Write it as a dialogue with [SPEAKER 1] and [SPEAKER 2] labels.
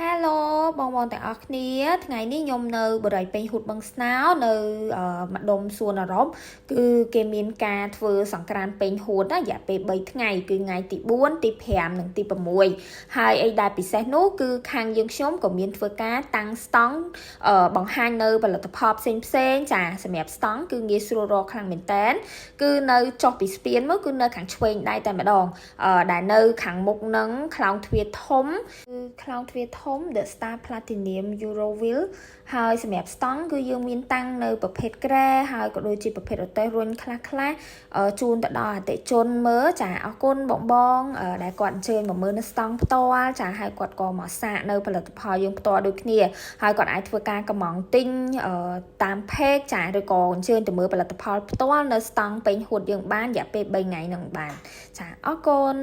[SPEAKER 1] Hello បងទាំងអស់គ្នាថ្ងៃនេះខ្ញុំនៅបរិយាពេញហួតបឹងស្នោនៅម្ដុំសួនអារម្មណ៍គឺគេមានការធ្វើសង្ក្រាន្តពេញហួតរយៈពេល3ថ្ងៃគឺថ្ងៃទី4ទី5និងទី6ហើយអីដែលពិសេសនោះគឺខាងយើងខ្ញុំក៏មានធ្វើការតាំងស្តង់បង្ហាញនៅផលិតផលផ្សេងចាសម្រាប់ស្តង់គឺងាយស្រួលរកខ្លាំងមែនតើគឺនៅចុះពីស្ពានមកគឺនៅខាងឆ្វេងដៃតែម្ដងដែលនៅខាងមុខនឹងខ្លោងទ្វារធំគឺខ្លោងទ្វារធំ The Star Platinum Euroville ហើយសម្រាប់ស្តង់គឺយើងមានតាំងនៅប្រភេទក្រែហើយក៏ដូចជាប្រភេទរទេះរុញខ្លះជូនទៅដល់អតិជនមើលចាអរគុណបងដែលគាត់អញ្ជើញមកមើលនៅស្តង់ផ្ទាល់ចាហើយគាត់ក៏មកសាកនៅផលិតផលយើងផ្ទាល់ដូចគ្នាហើយគាត់អាចធ្វើការកម្មង់ទិញតាម page ចាឬក៏អញ្ជើញទៅមើលផលិតផលផ្ទាល់នៅស្តង់ពេញហួតយើងបានរយៈពេល3ថ្ងៃនឹងបានចាអរគុណ